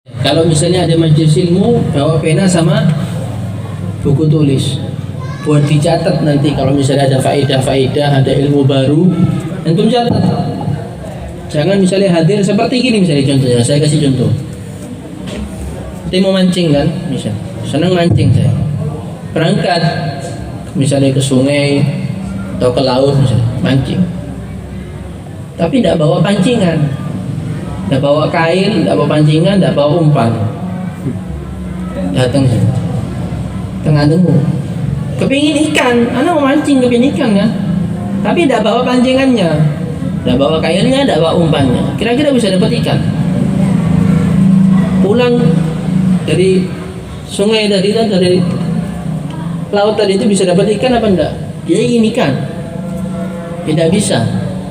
Kalau misalnya ada majelis ilmu, bawa pena sama buku tulis buat dicatat nanti kalau misalnya ada faedah-faedah, ada ilmu baru, antum catat. Jangan misalnya hadir seperti gini misalnya contohnya, saya kasih contoh. Kita mau mancing kan, misal, senang mancing saya. Berangkat misalnya ke sungai atau ke laut misalnya, mancing. Tapi tidak bawa pancingan, tidak bawa kail, tidak bawa pancingan, tidak bawa umpan. Datang sini, tengah temu, kepingin ikan, anak mau mancing kepingin ikan kan, tapi tidak bawa pancingannya, tidak bawa kailnya, tidak bawa umpannya. Kira-kira bisa dapat ikan? Pulang dari sungai tadi, dari laut tadi itu bisa dapat ikan apa enggak? Dia ingin ikan, tidak bisa.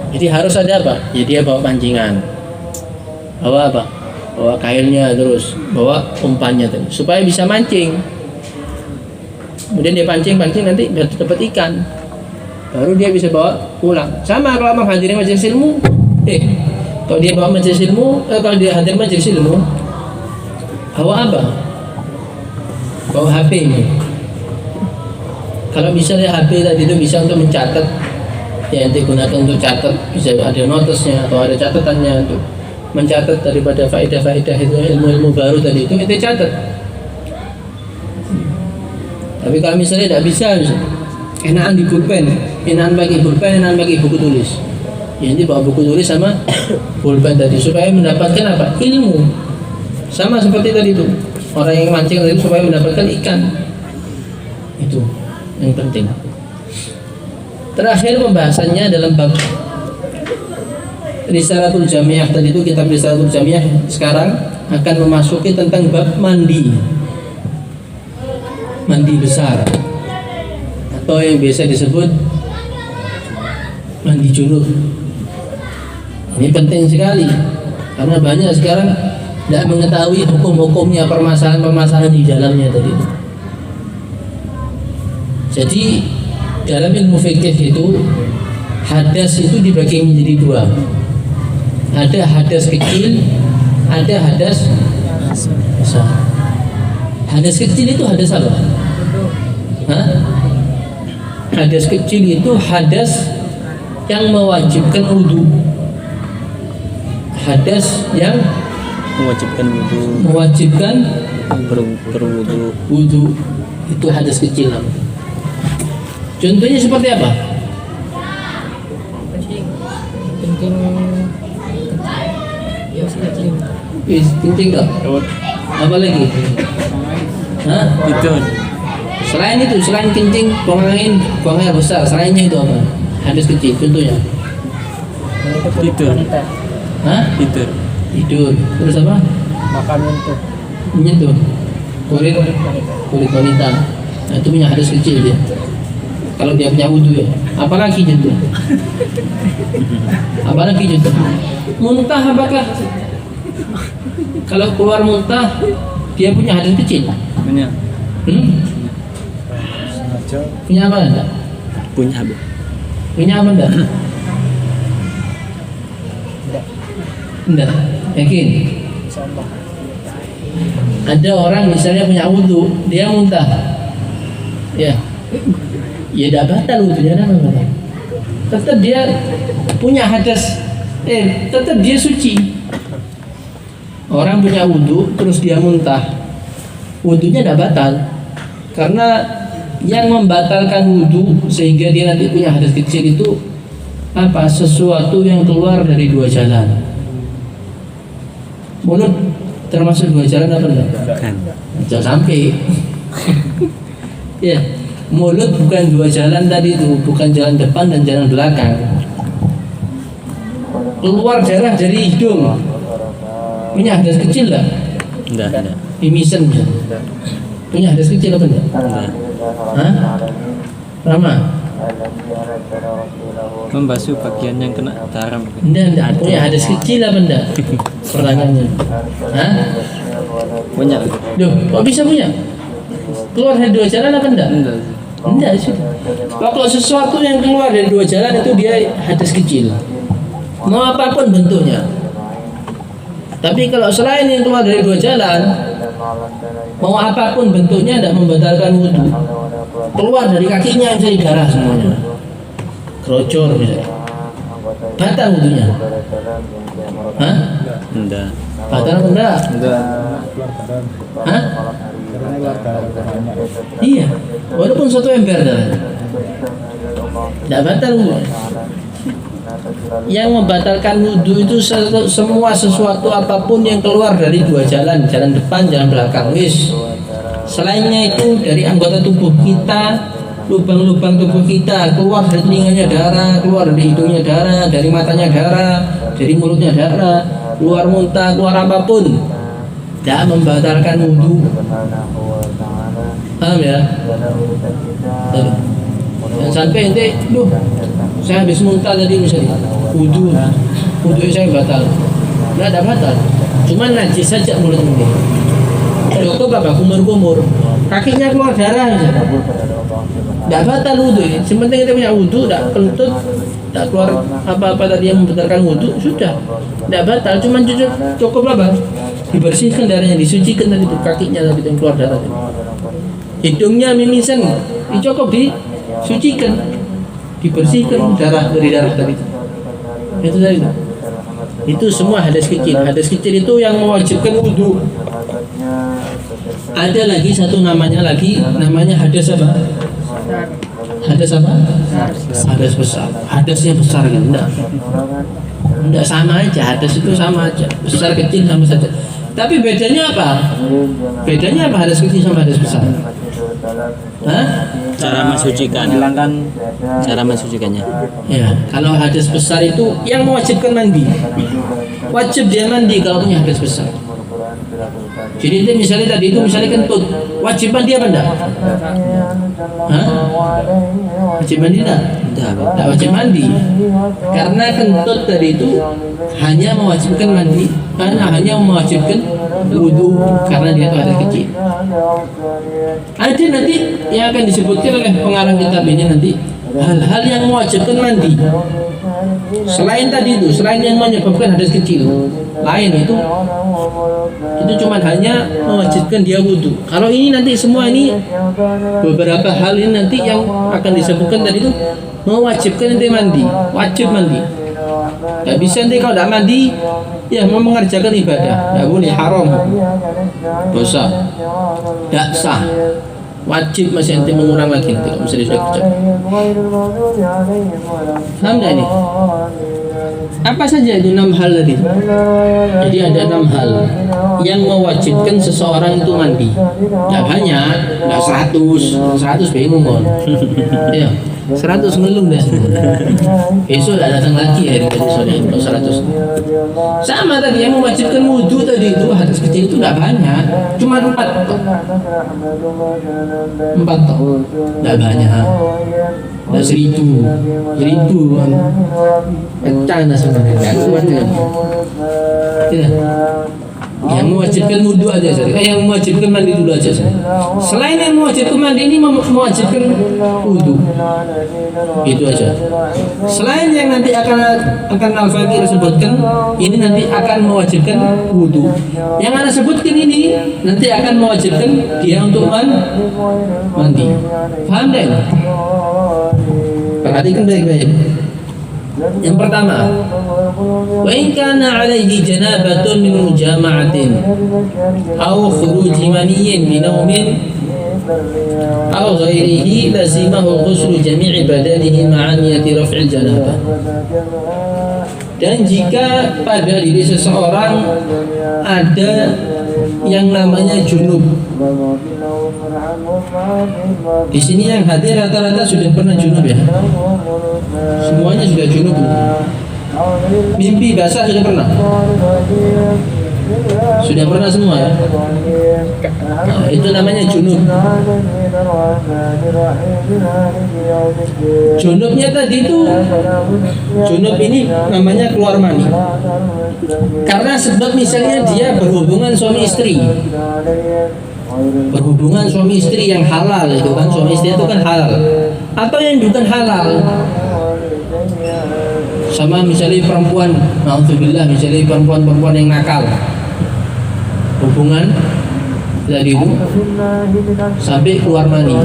Jadi harus ada apa? Jadi dia bawa pancingan, bawa apa? Bawa kailnya, terus bawa umpannya tadi, supaya bisa mancing. Kemudian dia pancing nanti dapat ikan, baru dia bisa bawa pulang. Sama kalau menghadiri majelis ilmu, kalau dia bawa majelis ilmu, kalau dia hadir majelis ilmu, bawa apa? Bawa HP ini. Kalau misalnya HP tadi itu bisa untuk mencatat, ya nanti gunakan untuk catat, bisa ada notesnya atau ada catatannya untuk mencatat daripada faedah-faedah itu, ilmu-ilmu baru tadi itu kita catat. Tapi kalau misalnya tidak bisa, enakan di pulpen, enakan pakai pulpen, enakan pakai buku tulis. Ya nanti bawa buku tulis sama pulpen tadi supaya mendapatkan apa? Ilmu. Sama seperti tadi itu, orang yang mancing tadi supaya mendapatkan ikan. Itu yang penting. Terakhir pembahasannya dalam bab Risalatul Jamiah tadi itu, kitab Risalatul Jamiah sekarang akan memasuki tentang bab mandi besar atau yang biasa disebut mandi junub. Ini penting sekali karena banyak sekarang tidak mengetahui hukum-hukumnya, permasalahan-permasalahan di dalamnya tadi itu. Jadi dalam ilmu fikih itu hadas itu dibagi menjadi dua. Ada hadas kecil, ada hadas besar. Hadas kecil itu hadas apa? Hadas kecil itu hadas yang mewajibkan wudu. Hadas yang mewajibkan berwudu. Wudu itu hadas kecil namanya. Contohnya seperti apa? Kencing dong. Apa lagi? Itu. Selain itu, selain kencing, buang air besar, selainnya itu apa? Hadas kecil, contohnya. Tidur. Tidur. Terus apa? Makan Menyentuh. Kulit wanita. Nah, itu punya hadas kecil dia. Kalau dia punya wudu ya. Apalagi contoh? Muntah apakah? Kalau keluar muntah, dia punya hadas kecil. Punya. Punya apa enggak? Punya apa enggak? Enggak. Yakin? Ada orang misalnya punya wudu, dia muntah. Ya tidak batal wudunya, tetap dia punya hadas, tetap dia suci. Orang punya wudu terus dia muntah, wudunya tidak batal, karena yang membatalkan wudu sehingga dia nanti punya hadas kecil itu apa? Sesuatu yang keluar dari dua jalan. Mulut termasuk dua jalan apa enggak? Jangan sampai. Ya, mulut bukan dua jalan tadi itu, bukan jalan depan dan jalan belakang. Keluar darah dari hidung, punya hadas kecil enggak? Enggak. Mimisen punya hadas kecil apa enggak? Rama? Membasuh bagian yang kena garam. Enggak. Punya hadas kecil apa enggak? Pertanyaannya. Punya. Duh, kok bisa punya? Keluar dari dua jalan apa enggak? Enggak sudah. Kalau sesuatu yang keluar dari dua jalan itu dia hadas kecil. Mau apapun bentuknya. Tapi kalau selain yang keluar dari dua jalan, mau apapun bentuknya tidak membatalkan wudhu. Keluar dari kakinya misalnya darah semuanya, krocor misalnya, batal wudhunya. Hah? Enggak. Batal apa enggak? Hah? Iya, walaupun satu ember darah, tidak batal wudhu. Yang membatalkan wudhu itu semua sesuatu apapun yang keluar dari dua jalan, jalan depan, jalan belakang. Wis. Selainnya itu dari anggota tubuh kita, lubang-lubang tubuh kita, keluar dari telinganya darah, keluar dari hidungnya darah, dari matanya darah, dari mulutnya darah, keluar muntah, keluar apapun, tidak membatalkan wudhu. Paham ya? Dan sampai ente, duh, saya habis muntah tadi misalnya, wudhu saya batal. Nggak ada batal, cuma najis saja mulut ente. Cukup apa? Kumur-kumur, kakinya keluar darah aja, nggak batal wudhu. Yang penting kita punya wudhu, nggak kentut, nggak keluar apa-apa tadi yang membatalkan wudhu, sudah, nggak batal. Cuma cukup apa? Dibersihkan darahnya, disucikan tadi itu kakinya tadi yang keluar darah. Hidungnya mimisan, cukup disucikan, dibersihkan darah dari darah tadi. Itu tadi. Itu semua hadas kecil. Hadas kecil itu yang mewajibkan wudhu. Ada lagi satu namanya hadas apa? Hadas apa? Hadas besar. Hadasnya besar kan? Enggak sama aja. Hadas itu sama aja. Besar kecil sama saja. Tapi bedanya apa? Bedanya apa hadas kecil sama hadas besar? Hah? Cara mensucikannya. Ya, kalau hadas besar itu yang mewajibkan mandi. Wajib dia mandi kalau punya hadas besar. Jadi itu misalnya tadi itu misalnya kentut, wajib mandi apa enggak? Hah? Wajib mandi enggak? Enggak wajib mandi. Karena kentut tadi itu hanya mewajibkan mandi, hanya mewajibkan wudhu karena dia itu hadas kecil. Ada nanti yang akan disebutkan oleh pengarang kitab ini nanti hal-hal yang mewajibkan mandi. Selain tadi itu, selain yang menyebabkan hadas kecil, lain itu cuma hanya mewajibkan dia wudhu. Kalau ini nanti semua ini beberapa hal ini nanti yang akan disebutkan tadi itu mewajibkan nanti mandi, wajib mandi. Gak bisa nanti kalau tidak mandi, ya mau mengerjakan ibadah, tidak boleh, haram, dosa, tidak sah. Wajib masih nanti mengurang lagi nanti kalau misalnya sudah kerja. Paham tak ini? Apa saja itu 6 hal tadi? Jadi ada 6 hal yang mewajibkan seseorang itu mandi. Tidak banyak, tidak 100 bingung kan? Ya, 100 ngelung deh. Besok tidak datang lagi hari sore kalau 100. Sama tadi yang mewajibkan wudhu tadi itu hadas kecil itu tidak banyak, cuma 4 toh. 4 toh, tidak banyak. Ada 1000 pecah dah sebenarnya, tidak kuat kan? Yang mewajibkan wudhu aja saja, yang mewajibkan mandi dulu aja saja. Selain yang mewajibkan mandi ini mewajibkan wudhu, itu aja. Selain yang nanti akan Al-Fakir sebutkan, ini nanti akan mewajibkan wudhu. Yang Anda sebutkan ini nanti akan mewajibkan dia untuk mandi. Paham tak ini? Perhatikan baik-baik. Yang pertama, wa in kana alaihi janabatun min mujama'atin aw khuruj maniyyin min nawmin aw ghairihi lazimahu ghuslu jami'i badanihi ma'a niyyati raf'il janabah. Dan jika pada diri seseorang ada yang namanya junub, di sini yang hadir rata-rata sudah pernah junub ya, semuanya sudah junub. Mimpi basah sudah pernah semua ya. Nah, itu namanya junub. Junubnya tadi itu, junub ini namanya keluar mani. Karena sebab misalnya dia berhubungan suami istri yang halal itu kan, suami istri itu kan halal, atau yang bukan halal. sama misalnya perempuan, alhamdulillah misalnya perempuan yang nakal, hubungan tadi itu sampai keluar mani.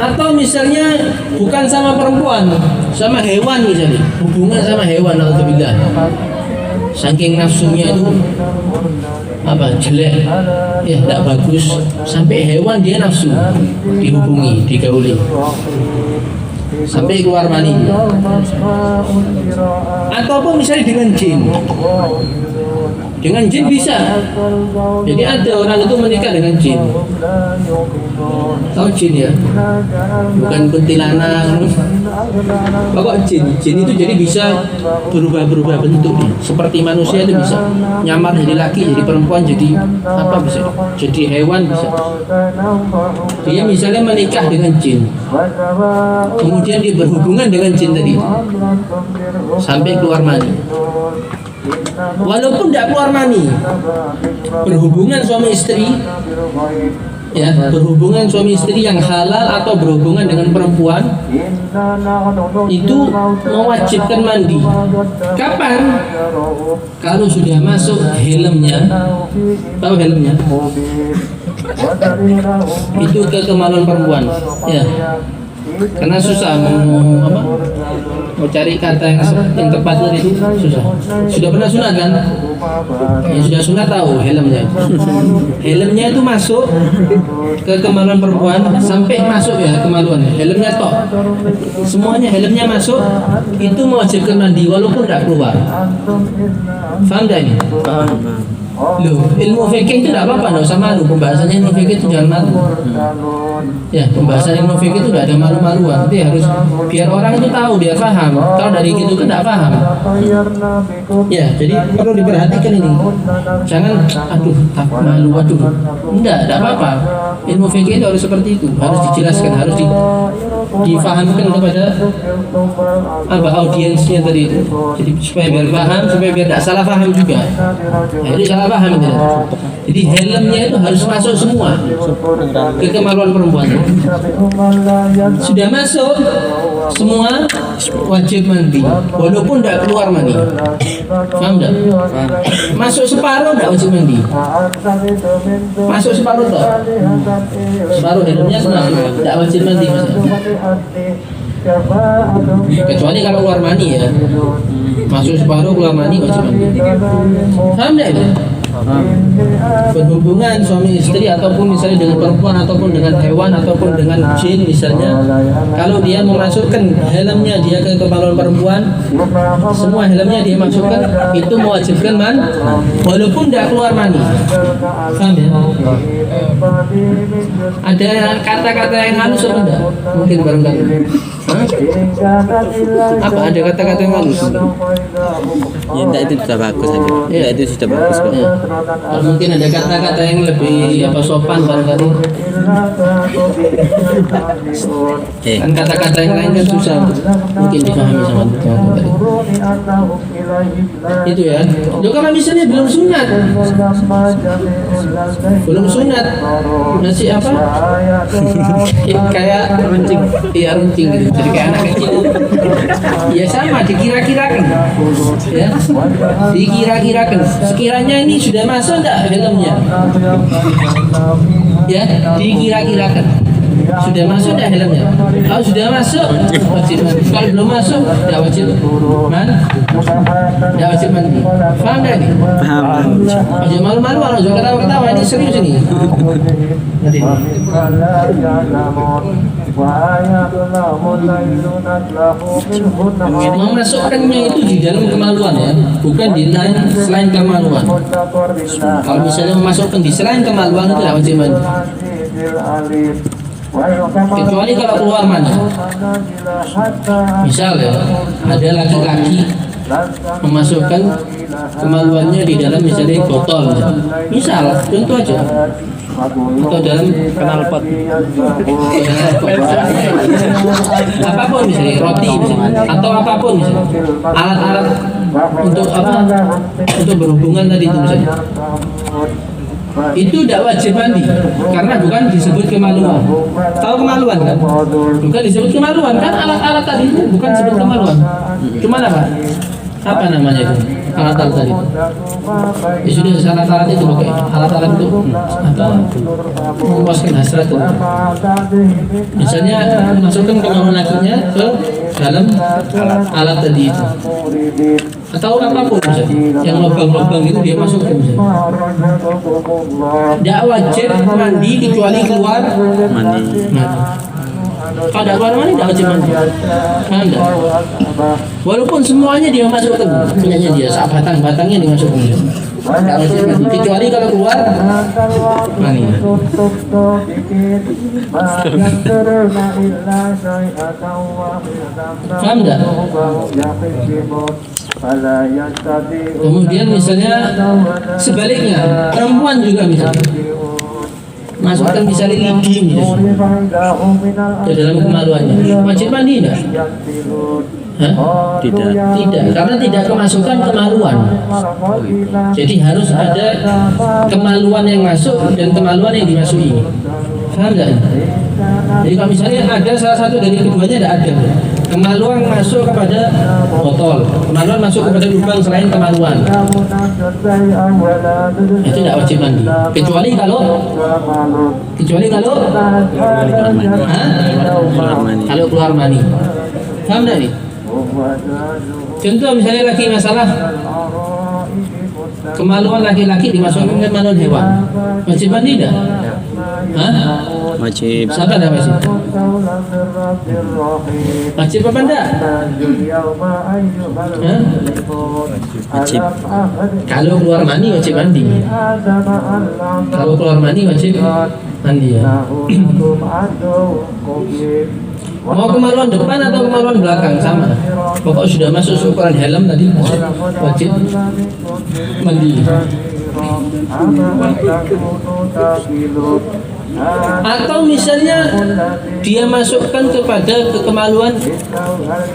Atau misalnya bukan sama perempuan, sama hewan misalnya, hubungan sama hewan, alhamdulillah, saking nafsunya itu jelek, ya tidak bagus, sampai hewan dia nafsu dihubungi, digauli sampai keluar mani. Ataupun misalnya dengan jin bisa. Jadi ada orang itu menikah dengan jin. Tahu jin ya? Bukan kuntilanak. Pokok jin itu jadi bisa berubah bentuknya. Seperti manusia itu bisa nyamar jadi laki, jadi perempuan, jadi apa bisa? Jadi hewan bisa. Dia misalnya menikah dengan jin. Kemudian dia berhubungan dengan jin tadi sampai keluar mani. Walaupun tidak keluar mani, berhubungan suami istri, ya berhubungan suami istri yang halal atau berhubungan dengan perempuan itu mewajibkan mandi. Kapan? Kalau sudah masuk helmnya, tahu helmnya? Itu ke kemaluan perempuan, ya. Karena susah mau cari kata yang tepat itu susah. Sudah pernah sunat kan? Yang sudah sunat tahu helmnya. Helmnya itu masuk ke kemaluan perempuan sampai masuk ya kemaluan. Helmnya tok. Semuanya helmnya masuk itu mewajibkan mandi walaupun tidak keluar. Faham tak ini? Paham. Loh, ilmu fikih itu tidak apa-apa, tidak usah malu. Pembahasannya ilmu fikih itu jangan malu. Ya, pembahasan ilmu fikih itu tidak ada malu-maluan. Jadi harus biar orang itu tahu, biar paham. Kalau dari gitu kan tidak paham. Ya, jadi perlu diperhatikan ini. Jangan, aduh, takut malu, aduh. Tidak apa-apa. Ilmu fikih itu harus seperti itu, harus dijelaskan, harus difahamkan kepada audiensnya tadi itu. Jadi supaya biar paham, supaya biar tidak salah paham juga. Jadi salah paham itu. Jadi helmnya itu harus masuk semua ke kemaluan perempuan. Sudah masuk semua wajib mandi, walaupun tidak keluar mandi. Paham tidak? Masuk separuh tidak wajib mandi. Masuk separuh tak? Separuh helmnya masuk, tidak wajib mandi. Kecuali kalau keluar mani ya, masuk separuh keluar mani wajib mandi. Paham tidak itu? Berhubungan suami istri ataupun misalnya dengan perempuan ataupun dengan hewan ataupun dengan jin misalnya, kalau dia memasukkan helmnya dia ke kemaluan perempuan, semua helmnya dia masukkan, itu mewajibkan walaupun tidak keluar mani. Paham ya? Ada kata-kata yang halus atau enggak? Mungkin barangkali. Apa ada kata-kata yang halus? Ya enggak, itu sudah bagus aja. Ya itu sudah bagus kok. Ya. Mungkin ada kata-kata yang lebih sopan barangkali. Kan kata-kata yang lain kan susah mungkin dipahami sama teman-teman. Itu ya. Loh, kalau misalnya belum sunat, nasi apa? Kayak runcing, iya runcing gitu. Jadi kayak anak kecil. Ya sama, dikira-kirakan. Ya, dikira-kirakan. Sekiranya ini sudah masuk enggak helmnya? Ya, dikira-kirakan. Sudah masuk enggak helmnya? Kalau sudah masuk, wajib mandi. Kalau belum masuk, enggak wajib mandi. Enggak wajib mandi. Paham enggak ini? Paham. Aja malu-malu, jangan ketawa-ketawa, ini serius ini. Nanti. Memasukkannya itu di dalam kemaluan ya, bukan di lain selain kemaluan. Kalau misalnya memasukkan di selain kemaluan itu tidak wajib mandi. Kecuali kalau keluar mani. Misal ya, ada laki-laki memasukkan kemaluannya di dalam misalnya botol. Misal, contoh aja. Atau dalam knalpot, apapun misalnya roti misalnya, atau apapun misalnya alat-alat untuk apa, untuk berhubungan tadi itu misalnya. itu tidak wajib mandi karena bukan disebut kemaluan. Tahu kemaluan kan? Bukan disebut kemaluan kan, alat-alat tadi itu bukan disebut kemaluan. Cuma apa namanya itu? Alat-alat tadi itu. Ya sudah, alat-alat itu pakai alat-alat itu apa? Memuaskan hasrat itu. Misalnya masukkan kemaluan lakinya ke dalam alat tadi itu. Atau apapun misalnya, yang lubang-lubang itu dia masukkan misalnya. Tidak wajib mandi kecuali keluar Mandi. Kalau tidak keluar mandi tidak wajib mandi. Anda. Walaupun semuanya dia masukkan, punyanya dia, batang-batangnya dimasukkan. Tidak wajib mandi. Kecuali kalau keluar mandi. Paham tidak? Kemudian misalnya sebaliknya, perempuan juga misalnya masukkan misalnya lidi misalnya ke dalam kemaluannya, wajib mandi enggak? Hah? Tidak, karena tidak kemasukan kemaluan. Jadi harus ada kemaluan yang masuk dan kemaluan yang dimasuki. Paham enggak? Jadi kalau misalnya ada salah satu dari keduanya tidak ada, kemaluan masuk kepada botol, kemaluan masuk kepada lubang selain kemaluan, itu tidak wajib mandi. Kecuali kalau kalau keluar mani. Paham tak nih? Contoh misalnya lagi masalah kemaluan laki-laki dimasukkan ke kemaluan hewan, wajib mandi tidak? Hah? Wajib. Siapa dah wajib? Wajib apa enggak? Hah? Wajib. Kalau keluar mani wajib mandi. Kalau keluar mani wajib mandi ya. Mau kemaluan depan atau kemaluan belakang sama. Pokok sudah masuk ukuran helm tadi wajib mandi. Atau misalnya dia masukkan kepada kemaluan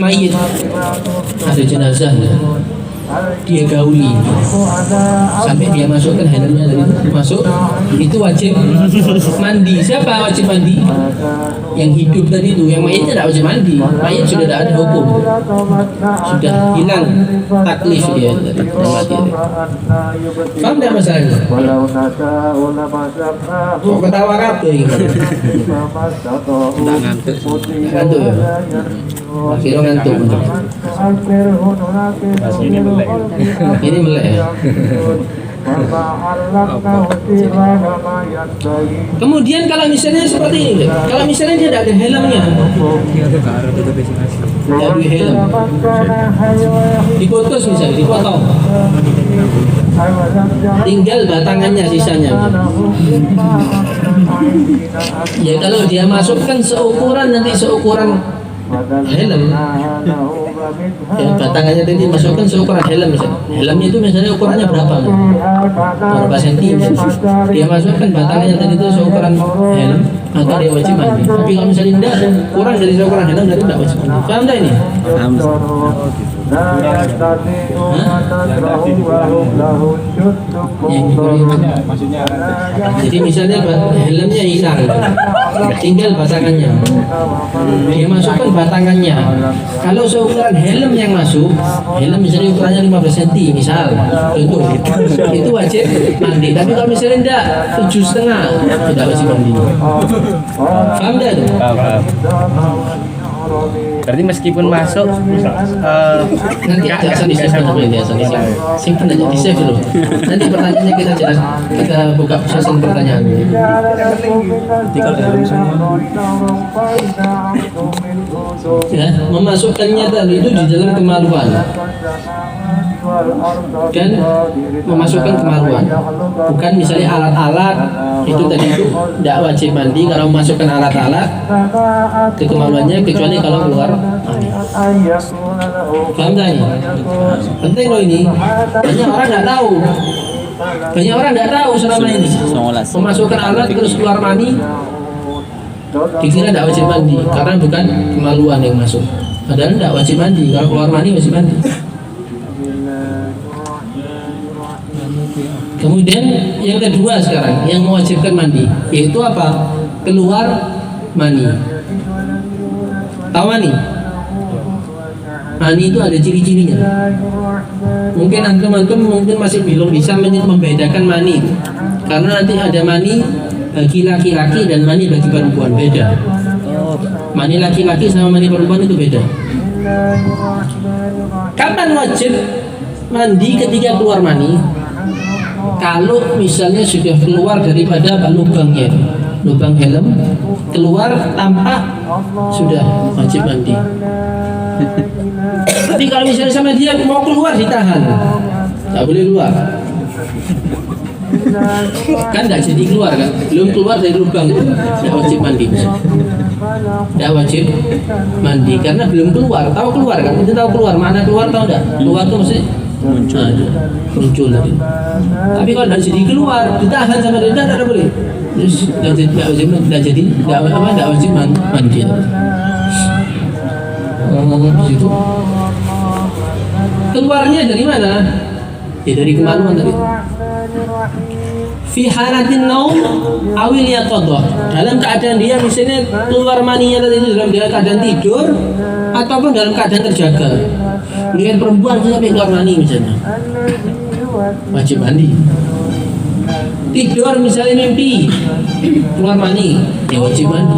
mayit, ada jenazah ya, dia gauli sampai dia masukkan helmnya tadi masuk, itu wajib mandi. Siapa wajib mandi? Yang hidup tadi itu, yang mayitnya tidak wajib mandi. Mayit sudah tidak ada hukum, sudah hilang taklif dia, mati. Paham tidak masalahnya? Kok ketawa kabeh ini? Ngantuk ya? Akhirnya ngantuk. Ini melek ya? Kemudian kalau misalnya seperti ini, kalau misalnya dia tidak ada helmnya, tidak ada helm, diputus misalnya, dipotong, tinggal batangannya sisanya. Ya kalau dia masukkan seukuran, nanti seukuran helm, ya batangannya tadi masukkan seukuran helm misalnya. Helmnya itu misalnya ukurannya berapa senti misalnya. Dia masukkan batangannya tadi itu seukuran helm, maka dia wajib mandi. Tapi kalau misalnya tidak kurang dari seukuran helm, jadi tidak wajib mandi. Paham tak ini? Paham. Jadi misalnya helmnya hilang, tinggal batangannya, dia masukkan batangannya. Kalau seukuran helm yang masuk, helm misalnya ukurannya 15 cm misal, itu wajib mandi. Tapi kalau misalnya tidak 7,5, tidak wajib mandi. Paham tidak? Berarti meskipun masuk Nanti asal di-save dulu ya, simpan aja, di-save dulu. Nanti pertanyaannya kita buka sesi pertanyaan. Ya, memasukkannya tadi itu di dalam kemaluan dan memasukkan kemaluan, bukan misalnya alat-alat itu tadi itu tidak wajib mandi kalau memasukkan alat-alat ke kemaluannya, kecuali kalau keluar mandi. Paham tak ini? Penting loh ini. Banyak orang nggak tahu. Banyak orang nggak tahu selama ini. Memasukkan alat terus keluar mandi, dikira tidak wajib mandi karena bukan kemaluan yang masuk. Padahal tidak wajib mandi. Kalau keluar mandi wajib mandi. Kemudian yang kedua sekarang yang mewajibkan mandi yaitu apa? Keluar mani. Tahu mani? Mani itu ada ciri-cirinya. Mungkin antum mungkin masih belum bisa membedakan mani itu. Karena nanti ada mani bagi laki-laki dan mani bagi perempuan beda. Mani laki-laki sama mani perempuan itu beda. Kapan wajib mandi ketika keluar mani? Kalau misalnya sudah keluar daripada lubangnya, lubang helm keluar tampak sudah wajib mandi. Tapi kalau misalnya sama dia mau keluar ditahan, nggak boleh keluar. Kan nggak jadi keluar kan? Belum keluar dari lubang itu, nggak wajib mandi. Nggak wajib mandi karena belum keluar. Tahu keluar kan? Itu tahu keluar. Mana keluar tahu nggak? Keluar tuh mesti muncul tadi. Tapi kalau nggak jadi keluar, ditahan sama dia nggak boleh. Terus nggak wajib mandi. Begitu. Keluarnya dari mana? Ya dari kemaluan tadi. Fi halatin naum awil yaqadha. Dalam keadaan dia misalnya keluar maninya tadi itu dalam keadaan tidur ataupun dalam keadaan terjaga. Mungkin perempuan sampai keluar mani misalnya. Wajib mandi. Tidur misalnya mimpi keluar mani, ya wajib mandi.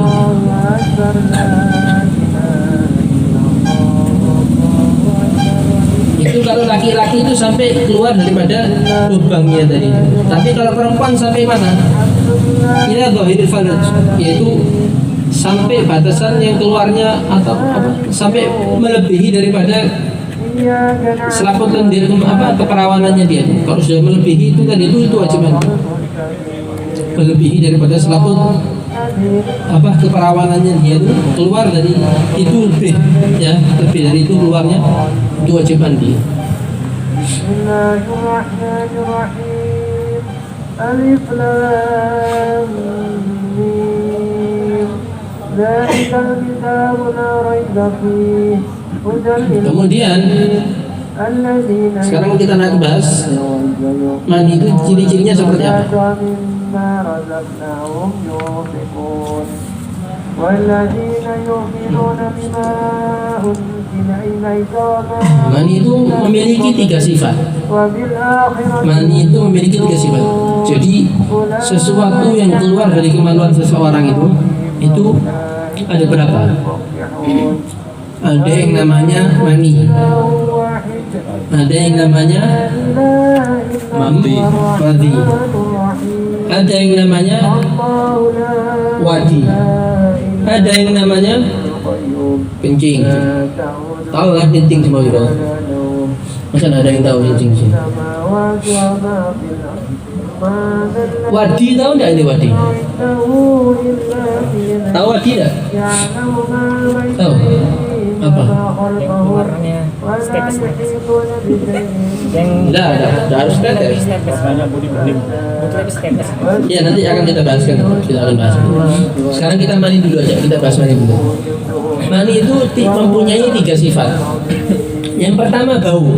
Itu kalau laki-laki itu sampai keluar daripada lubangnya tadi. Tapi kalau perempuan sampai mana? Ila dhahiril farj, yaitu sampai batasan yang keluarnya atau apa? Sampai melebihi daripada selaput lendir keperawanannya dia. Kalau sudah melebihi itu tadi itu wajib mandi. Melebihi daripada selaput keperawanannya dia itu keluar dari itu lebih dari itu keluarnya itu wajib mandi. Bismillahirrahmanirrahim. Alif lam mim. Dzalikal kitabu la raiba fihi. Kemudian sekarang kita nak bahas mani itu ciri-cirinya seperti apa? Mani itu memiliki tiga sifat. Mani itu memiliki tiga sifat. Jadi sesuatu yang keluar dari kemaluan seseorang itu ada berapa? Ada yang namanya mani, ada yang namanya madi, ada yang namanya wadi, ada yang namanya kencing. Tahu kan kencing semua juga? Masa ada yang tahu kencing sih? Wadi tahu nggak ini wadi? Tahu wadi nggak? Tahu? Apa? Warnanya tetes yang Tidak harus tetes. Ya nanti akan kita bahas. Sekarang kita mani dulu aja, kita bahas mani dulu. Mani itu mempunyai tiga sifat. Yang pertama bau.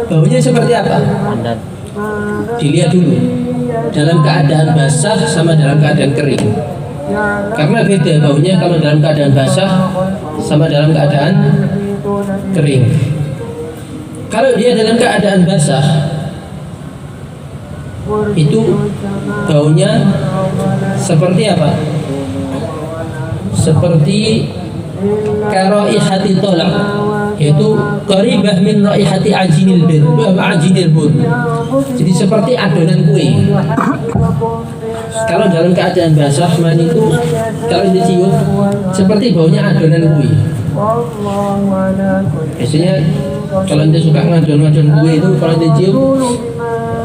Baunya seperti apa? Dilihat dulu dalam keadaan basah sama dalam keadaan kering. Karena beda baunya kalau dalam keadaan basah sama dalam keadaan kering. Kalau dia dalam keadaan basah itu baunya seperti apa? Seperti karaihati tolak, yaitu qaribah min raihati ajinil bud. Jadi seperti adonan kue. Kalau dalam keadaan basah mani itu kalau dicium seperti baunya adonan kue. Biasanya kalau anda suka ngadon kue itu kalau dicium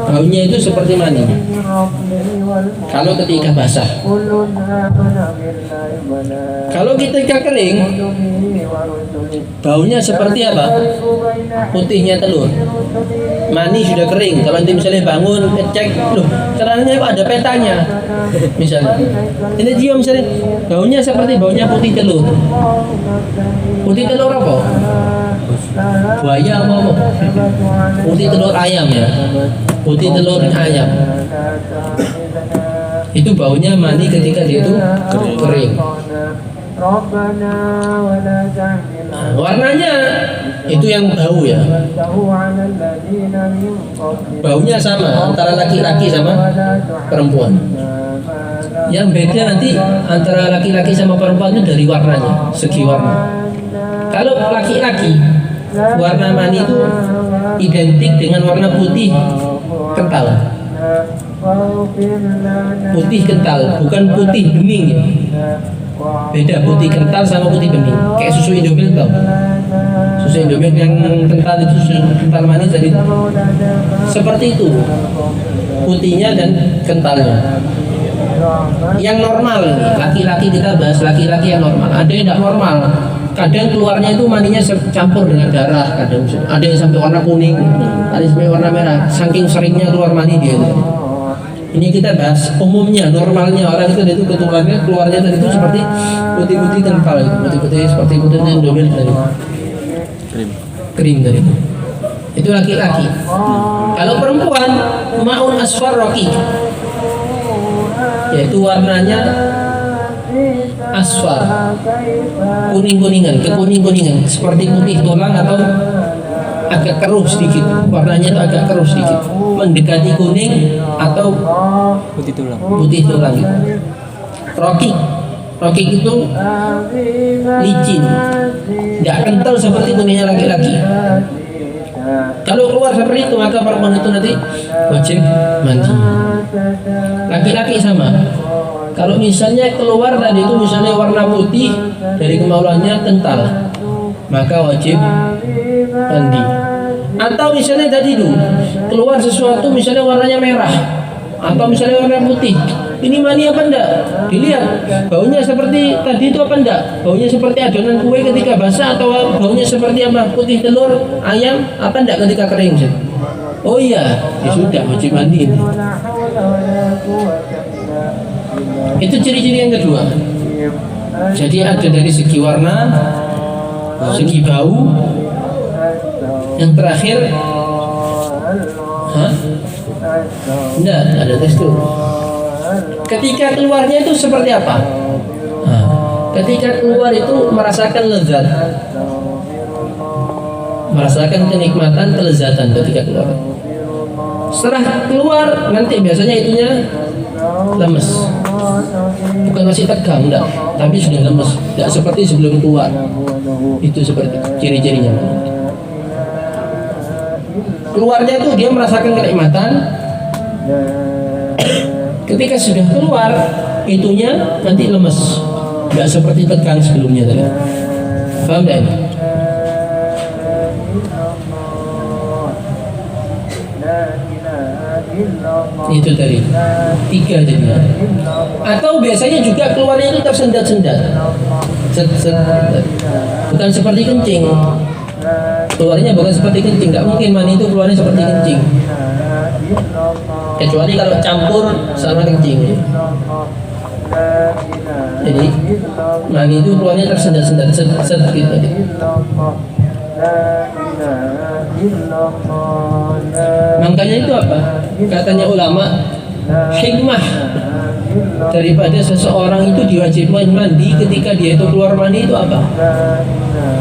baunya itu seperti mani. Kalau ketika basah. Kalau ketika kering baunya seperti apa? Putihnya telur. Mani sudah kering. Kalau nanti misalnya bangun cek, loh celananya kok ada petanya. Misalnya ini cium misalnya baunya seperti baunya putih telur. Putih telur apa? Buaya apa? Putih telur ayam ya. Putih telur ayam. Itu baunya mani ketika dia itu kering. Nah, warnanya itu yang bau ya. Baunya sama antara laki-laki sama perempuan. Yang beda nanti antara laki-laki sama perempuan itu dari warnanya, segi warna. Kalau laki-laki warna mani itu identik dengan warna putih kental. Putih kental, bukan putih bening ya. Beda putih kental sama putih bening. Kayak susu Indomilk tau. Susu Indomilk yang kental itu susu kental manis jadi seperti itu. Putihnya dan kentalnya. Yang normal ini, laki-laki kita bahas laki-laki yang normal. Ada yang tidak normal. Kadang keluarnya itu maninya campur dengan darah. Kadang ada yang sampai warna kuning, ada yang sampai warna merah. Saking seringnya keluar mani dia itu. Ini kita bahas umumnya, normalnya orang itu keluarnya tadi itu seperti putih-putih kental, putih-putih seperti putih Indomilk tadi. Krim tadi. Itu laki-laki. Kalau perempuan, maun asfar roki, yaitu warnanya asfar, kuning-kuningan, kekuning-kuningan, seperti putih tulang atau agak keruh sedikit, warnanya itu agak keruh sedikit, mendekati kuning atau Putih tulang. putih tulang gitu. Rokik itu licin, tidak kental seperti kuningnya laki-laki. Kalau keluar seperti itu maka perempuan itu nanti wajib mandi. Laki-laki sama. Kalau misalnya keluar tadi itu misalnya warna putih dari kemaluannya kental, maka wajib mandi. Atau misalnya tadi itu keluar sesuatu misalnya warnanya merah atau misalnya warna putih, ini mani apa enggak? Dilihat baunya seperti tadi itu apa enggak? Baunya seperti adonan kue ketika basah atau baunya seperti apa? Putih telur ayam apa enggak ketika kering? Oh iya, ya sudah wajib mandi. Itu ciri-ciri yang kedua. Jadi ada dari segi warna, segi bau. Yang terakhir, enggak ada tekstur. Ketika keluarnya itu seperti apa? Ketika keluar itu merasakan lezat, merasakan kenikmatan, kelezatan ketika keluar. Setelah keluar nanti biasanya itunya lemes, bukan masih tegang, enggak, tapi sudah lemes, enggak seperti sebelum keluar. Itu seperti ciri-cirinya. Keluarnya itu dia merasakan kenikmatan. Ketika sudah keluar itunya nanti lemes, nggak seperti tegang sebelumnya tadi. Paham tak ini? Itu tadi 3 jadinya. Atau biasanya juga keluarnya itu tersendat-sendat, bukan seperti kencing. Keluarnya bukan seperti kencing, nggak mungkin mani itu keluarnya seperti kencing, kecuali kalau campur sama kencing. Jadi mani itu keluarnya tersendat-sendat, gitu tadi. Makanya itu apa? Katanya ulama, hikmah daripada seseorang itu diwajibkan mandi ketika dia itu keluar mandi itu apa?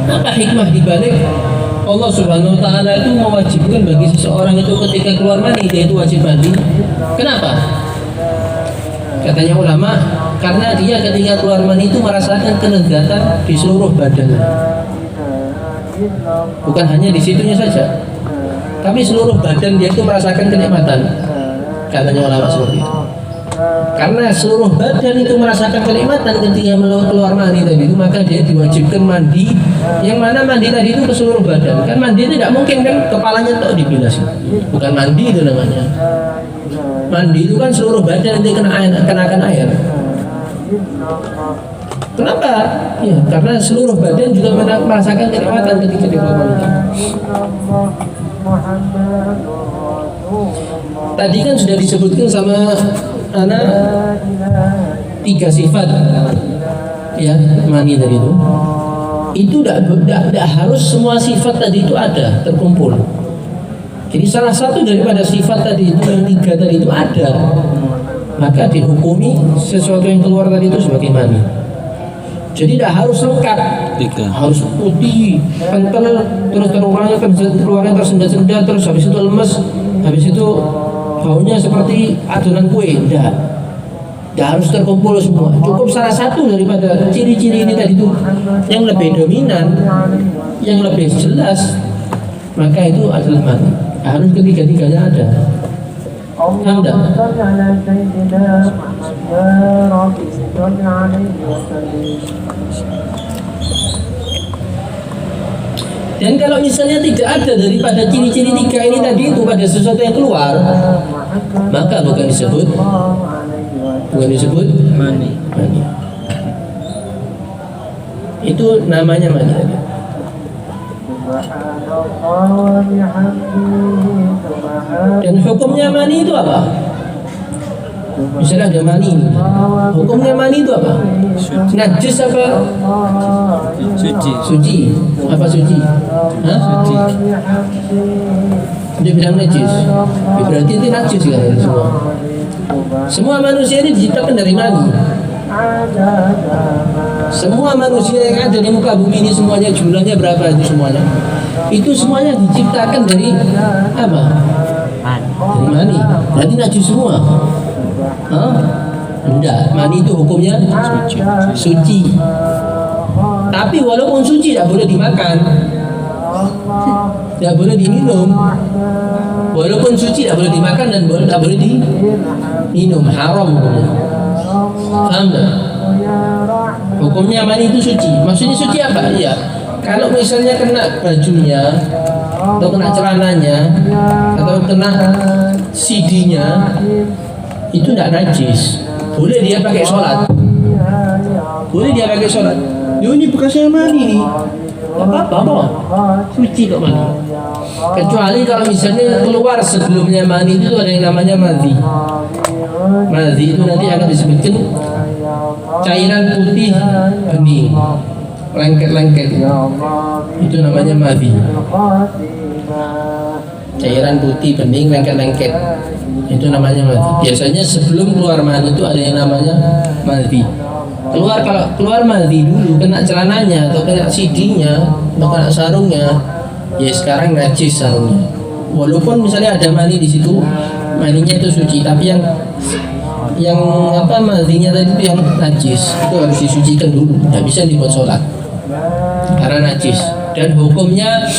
Apa hikmah dibalik Allah Subhanahu wa Ta'ala itu mewajibkan bagi seseorang itu ketika keluar mandi dia itu wajib mandi? Kenapa? Katanya ulama, karena dia ketika keluar mandi itu merasakan kelezatan di seluruh badan. Bukan hanya di situnya saja, tapi seluruh badan dia itu merasakan kenikmatan. Katanya ulama seperti itu. Karena seluruh badan itu merasakan kenikmatan ketika keluar mandi tadi itu, maka dia diwajibkan mandi. Yang mana mandi tadi itu ke seluruh badan. Kan mandi itu tidak mungkin kan kepalanya tuh dibilas. Bukan mandi itu namanya. Mandi itu kan seluruh badan nanti kenakan air. Kenapa? Ya, karena seluruh badan juga merasakan kenikmatan ketika di keluar mandi. Tadi kan sudah disebutkan sama anak 3 sifat ya mani tadi itu. itu tidak harus semua sifat tadi itu ada terkumpul. Jadi salah satu daripada sifat tadi itu yang 3 tadi itu ada, maka dihukumi sesuatu yang keluar tadi itu sebagai mani. Jadi tidak harus lengkap, 3. harus putih, kental, terus keluarnya tersendat-sendat, terus habis itu lemes, habis itu baunya seperti adonan kue. Tidak harus terkumpul semua. Cukup salah satu daripada ciri-ciri ini tadi itu yang lebih dominan, yang lebih jelas, maka itu adalah mani. Harus ketiga-tiganya ada. Paham tak? Dan kalau misalnya tidak ada daripada ciri-ciri 3 ini tadi itu pada sesuatu yang keluar, maka bukan disebut Mani. mani. Itu namanya mani tadi. Dan hukumnya mani itu apa? Misalnya ada mani ini. Hukumnya mani itu apa? Najis apa? Suci. Apa suci? Hah? Suci. Dia bilang najis. Ya, berarti itu najis kan semua. Semua manusia ini diciptakan dari mani. Semua manusia yang ada di muka bumi ini semuanya jumlahnya berapa itu semuanya? Itu semuanya diciptakan dari apa? Dari mani. Berarti najis semua. Hah? Enggak, mani itu hukumnya suci. Tapi walaupun suci tidak boleh dimakan, tidak boleh diminum. Walaupun suci tidak boleh dimakan dan tidak boleh diminum, haram hukumnya. Paham tak? Hukumnya mani itu suci. Maksudnya suci apa? Iya. Kalau misalnya kena bajunya, atau kena celananya, atau kena CD-nya, itu tidak najis. Boleh dia pakai sholat. Boleh dia pakai sholat. Yo, ini bekasnya mani nih. Apa-apa. Suci kok mani. Kecuali kalau misalnya keluar sebelumnya mani itu ada yang namanya madhi. Madhi itu nanti akan disebutkan cairan putih bening, lengket-lengket. Itu namanya madhi. Cairan putih bening lengket-lengket. Itu namanya madhi. Biasanya sebelum keluar mani itu ada yang namanya madhi. Kalau keluar madhi dulu kena celananya atau kena CD-nya atau kena sarungnya, ya sekarang najis sarungnya. Walaupun misalnya ada mani di situ, maninya itu suci, tapi yang apa madhinya tadi itu yang najis, itu harus disucikan dulu. Tidak bisa dibuat sholat karena najis. Dan hukumnya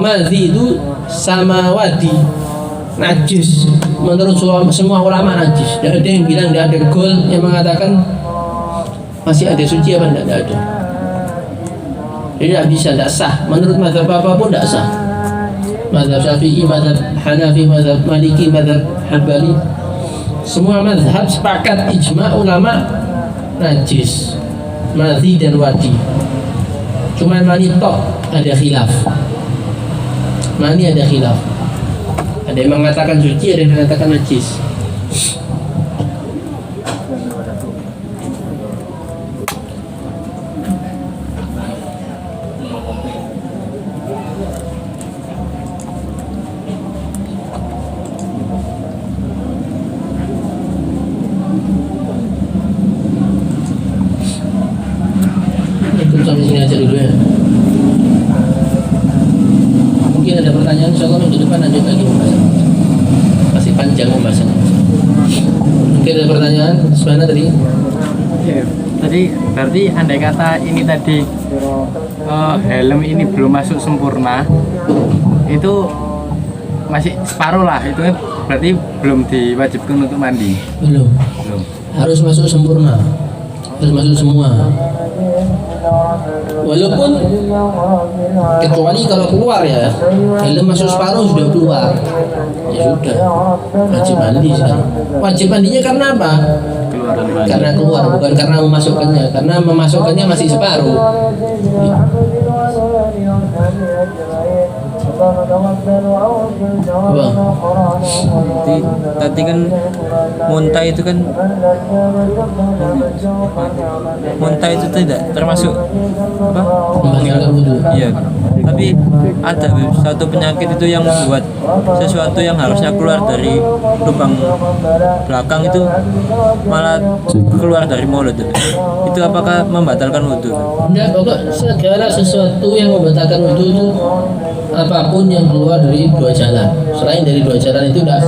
madhi itu sama wadi, najis. Menurut semua ulama najis. Tidak ada yang bilang tidak ada gol yang mengatakan masih ada suci apa tidak ada. Jadi tidak bisa, tidak sah. Menurut mazhab apapun tidak sah. Mazhab Syafi'i, mazhab Hanafi, mazhab Maliki, mazhab Hanbali, semua mazhab sepakat ijma ulama najis, madhi dan wadi. Cuma mani tok ada khilaf. Mani ada khilaf. Ada yang mengatakan suci, ada yang mengatakan najis. Sampai sini aja dulu ya. Mungkin ada pertanyaan, insyaallah minggu depan lanjut lagi pembahasan. Masih panjang pembahasannya. Mungkin ada pertanyaan, semana tadi? Ya, tadi berarti andai kata ini tadi helm ini belum masuk sempurna, itu masih separuh lah, itu berarti belum diwajibkan untuk mandi. Belum. Harus masuk sempurna. Harus masuk semua. Walaupun kecuali kalau keluar ya, helm masuk separuh sudah keluar, ya sudah wajib mandi sekarang. Wajib mandinya karena apa? Karena keluar, bukan karena memasukkannya. Karena memasukkannya masih separuh. Tadi kan muntah itu kan muntah itu tidak termasuk apa? Membatalkan wudu. Iya. Tapi ada satu penyakit itu yang membuat sesuatu yang harusnya keluar dari lubang belakang itu malah keluar dari mulut. Itu apakah membatalkan wudhu? Enggak, pokok segala sesuatu yang membatalkan wudu itu apapun yang keluar dari dua jalan. Selain dari dua jalan itu tidak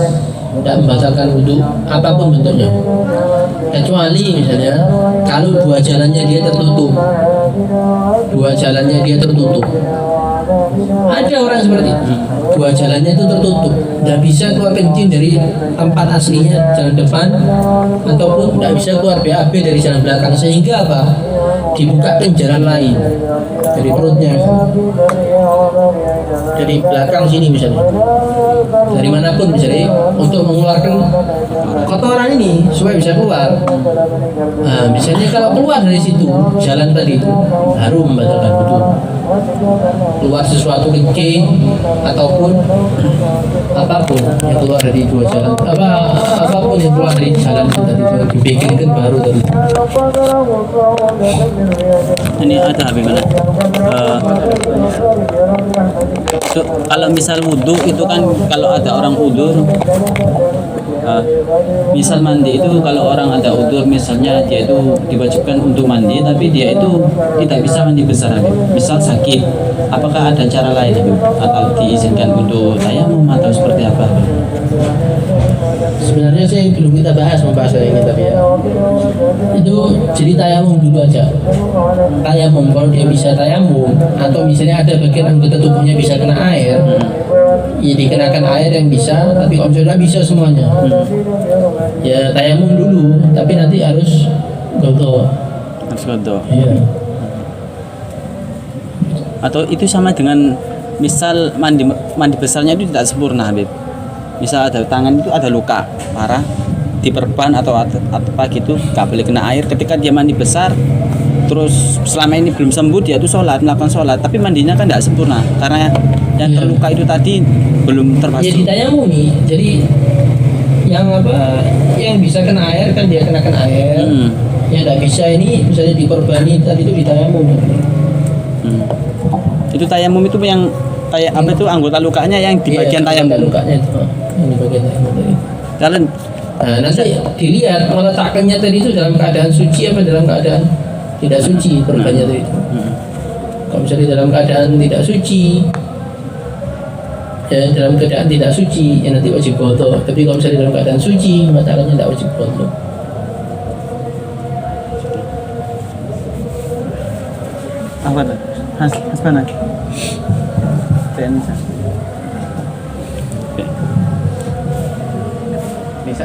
membatalkan wudu apapun bentuknya. Kecuali misalnya kalau dua jalannya dia tertutup. Dua jalannya dia tertutup. Ada orang seperti itu. Dua jalannya itu tertutup. Tidak bisa keluar kencing dari tempat aslinya jalan depan ataupun tidak bisa keluar BAB dari jalan belakang, sehingga apa? Dibukakan jalan lain dari perutnya, dari belakang sini misalnya, dari manapun misalnya, untuk mengeluarkan kotoran ini supaya bisa keluar. Nah, misalnya kalau keluar dari situ jalan tadi itu baru membatalkan wudu. Keluar sesuatu kencing ataupun apapun yang keluar dari dua jalan, apapun yang keluar dari jalan itu tadi itu dibikinkan baru tadi. Ini ada bagaimana? Kalau misal wudhu itu kan kalau ada orang udur, misal mandi itu kalau orang ada udur misalnya dia itu diwajibkan untuk mandi tapi dia itu tidak bisa mandi besar, misal sakit, apakah ada cara lain itu atau diizinkan untuk tayamum atau seperti apa? Sebenarnya sih belum kita membahas ini, tapi ya itu jadi tayamum dulu aja. Tayamum, kalau dia bisa tayamum atau misalnya ada bagian anggota tubuhnya bisa kena air, ya dikenakan air yang bisa, tapi kalau sudah bisa semuanya, ya tayamum dulu, tapi nanti harus gontok. Harus gontok. Iya. Atau itu sama dengan misal mandi besarnya itu tidak sempurna, Habib. Misal ada tangan itu ada luka parah, diperban atau apa gitu, nggak boleh kena air. Ketika dia mandi besar, terus selama ini belum sembuh, dia itu melakukan sholat, tapi mandinya kan tidak sempurna karena yang terluka itu tadi belum termasuk. Ya ditayamumi. Jadi yang bisa kena air kan dia kenakan air. Yang tidak bisa ini misalnya dikorbani tadi itu ditayamumi. Itu tayamum itu yang kayak apa itu anggota lukanya yang di bagian tayamum. Lukanya itu, yang di bagian tayamum tadi. Kalian Nanti dilihat meletakkannya tadi itu dalam keadaan suci apa dalam keadaan tidak suci korbannya tadi itu. Kalau misalnya dalam keadaan tidak suci, ya dalam keadaan tidak suci, ya nanti wajib gontok. Tapi kalau misalnya dalam keadaan suci, masalahnya tidak wajib gontok. apa tuh? Hasbana. Bisa. Bisa